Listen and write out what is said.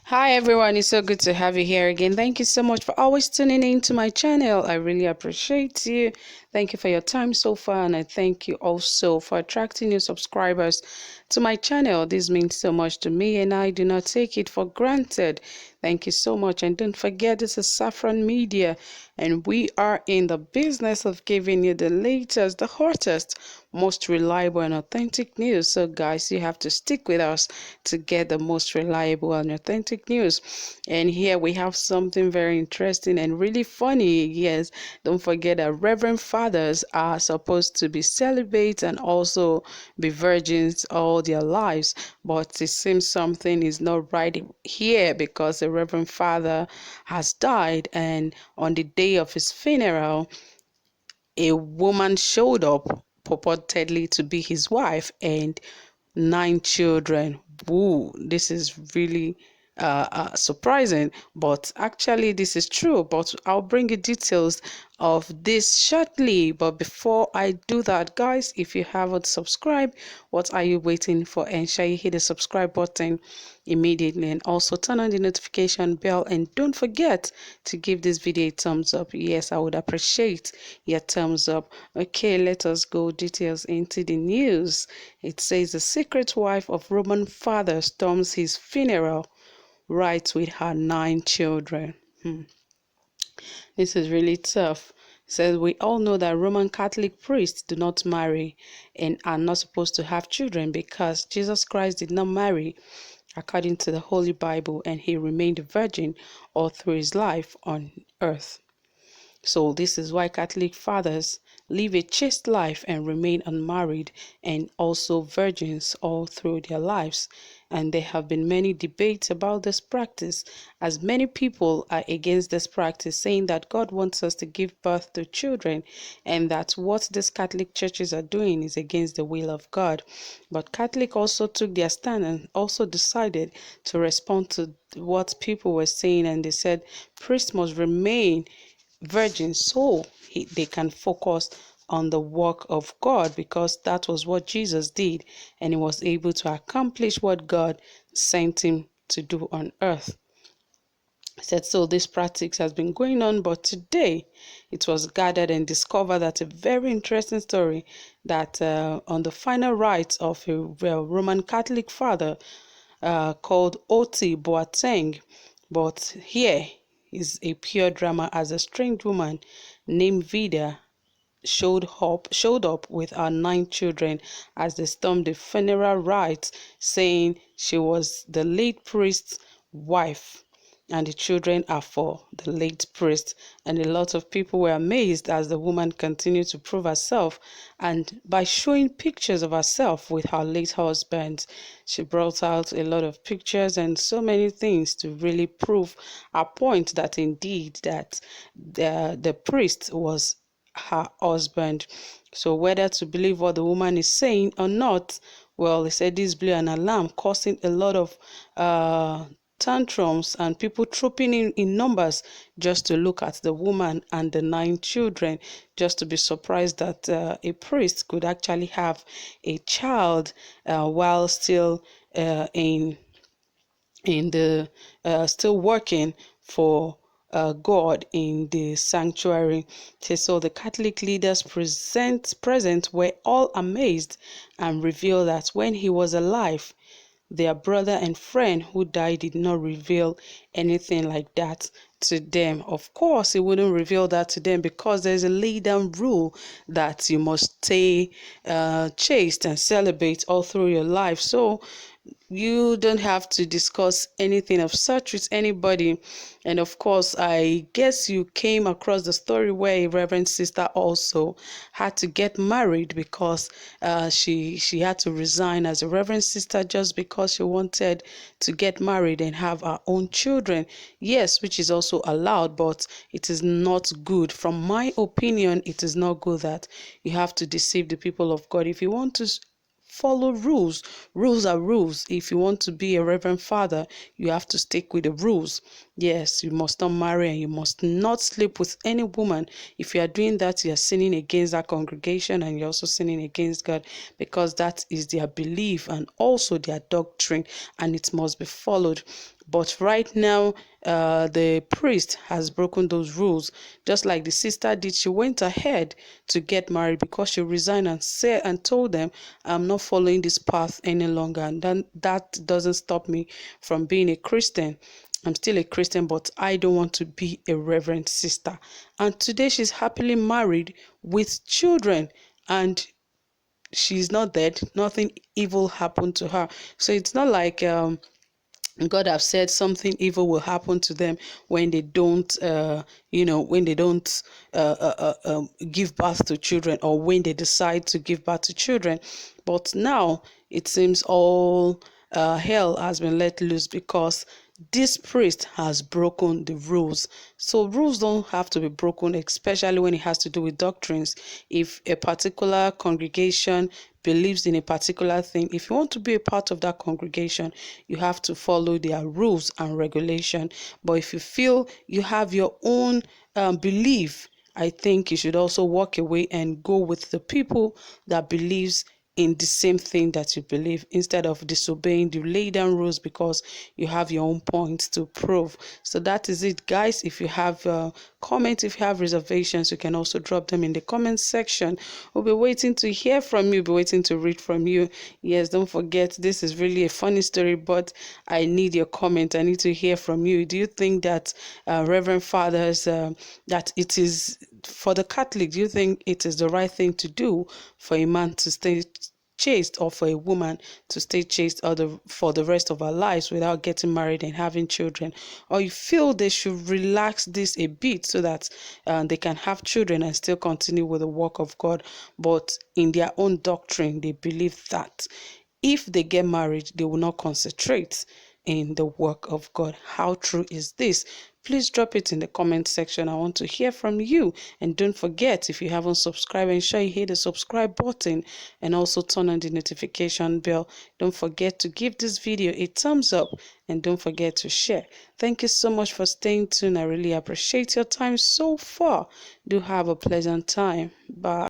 Hi everyone, it's so good to have you here again. Thank you so much for always tuning in to my channel. I really appreciate you. Thank you for your time so far, and I thank you also for attracting new subscribers to my channel. This means so much to me, and I do not take it for granted. Thank you so much, and don't forget, this is Safron Media, and we are in the business of giving you the latest, the hottest, most reliable and authentic news. So guys, you have to stick with us to get the most reliable and authentic news. And here we have something very interesting and really funny. Yes, don't forget that Reverend Fathers are supposed to be celibate and also be virgins all their lives. But it seems something is not right here because the Reverend Father has died, and on the day of his funeral, a woman showed up purportedly to be his wife and 9 children. Woo, this is really surprising, but actually this is true. But I'll bring you details of this shortly. But before I do that, guys, if you haven't subscribed, what are you waiting for? Ensure you hit the subscribe button immediately, and also turn on the notification bell, and don't forget to give this video a thumbs up. Yes, I would appreciate your thumbs up. Okay, let us go details into the news. It says the secret wife of Roman father storms his funeral, rides with her 9 children. This is really tough. It says we all know that Roman Catholic priests do not marry and are not supposed to have children because Jesus Christ did not marry according to the Holy Bible, and he remained a virgin all through his life on earth. So this is why Catholic fathers live a chaste life and remain unmarried and also virgins all through their lives. And there have been many debates about this practice, as many people are against this practice, saying that God wants us to give birth to children and that what these Catholic churches are doing is against the will of God. But Catholic also took their stand and also decided to respond to what people were saying, and they said priests must remain virgins so they can focus on the work of God, because that was what Jesus did, and he was able to accomplish what God sent him to do on earth. He said, so this practice has been going on, but today it was gathered and discovered that a very interesting story that on the final rites of a Roman Catholic father called Oti Boateng, but here is a pure drama, as a strange woman named Vida showed up with her 9 children as they stormed the funeral rites, saying she was the late priest's wife and the children are for the late priest. And a lot of people were amazed as the woman continued to prove herself, and by showing pictures of herself with her late husband, she brought out a lot of pictures and so many things to really prove her point that indeed that the priest was her husband. So whether to believe what the woman is saying or not, well, they said this blew an alarm, causing a lot of tantrums and people trooping in numbers just to look at the woman and the 9 children, just to be surprised that a priest could actually have a child while still in the still working for God in the sanctuary. So the Catholic leaders present were all amazed and revealed that when he was alive, their brother and friend who died did not reveal anything like that to them. Of course, he wouldn't reveal that to them because there's a laid down rule that you must stay chaste and celibate all through your life. So you don't have to discuss anything of such with anybody. And of course, I guess you came across the story where a reverend sister also had to get married because she had to resign as a reverend sister just because she wanted to get married and have her own children. Yes, which is also allowed, but it is not good. From my opinion, it is not good that you have to deceive the people of God. If you want to follow rules. Rules are rules. If you want to be a reverend father, you have to stick with the rules. Yes, you must not marry and you must not sleep with any woman. If you are doing that, you are sinning against that congregation and you're also sinning against God, because that is their belief and also their doctrine, and it must be followed. But right now, the priest has broken those rules, just like the sister did. She went ahead to get married because she resigned and said and told them, "I'm not following this path any longer." And then that doesn't stop me from being a Christian. I'm still a Christian, but I don't want to be a reverend sister. And today she's happily married with children, and she's not dead. Nothing evil happened to her. So it's not like God have said something evil will happen to them when they don't, when they don't give birth to children, or when they decide to give birth to children. But now it seems all hell has been let loose because this priest has broken the rules. So rules don't have to be broken, especially when it has to do with doctrines. If a particular congregation believes in a particular thing, if you want to be a part of that congregation, you have to follow their rules and regulation. But if you feel you have your own belief, I think you should also walk away and go with the people that believes in the same thing that you believe, instead of disobeying the laid down rules because you have your own points to prove. So that is it, guys. If you have comments, if you have reservations, you can also drop them in the comment section. We'll be waiting to hear from you, be waiting to read from you. Yes, don't forget, this is really a funny story, but I need your comment. I need to hear from you. Do you think that Reverend Fathers, that it is for the Catholic, do you think it is the right thing to do for a man to stay chaste, or for a woman to stay chaste for the rest of her lives without getting married and having children? Or you feel they should relax this a bit so that they can have children and still continue with the work of God, but in their own doctrine they believe that if they get married they will not concentrate in the work of God? How true is this? Please drop it in the comment section. I want to hear from you. And don't forget, if you haven't subscribed, ensure you hit the subscribe button and also turn on the notification bell. Don't forget to give this video a thumbs up, and don't forget to share. Thank you so much for staying tuned. I really appreciate your time so far. Do have a pleasant time. Bye.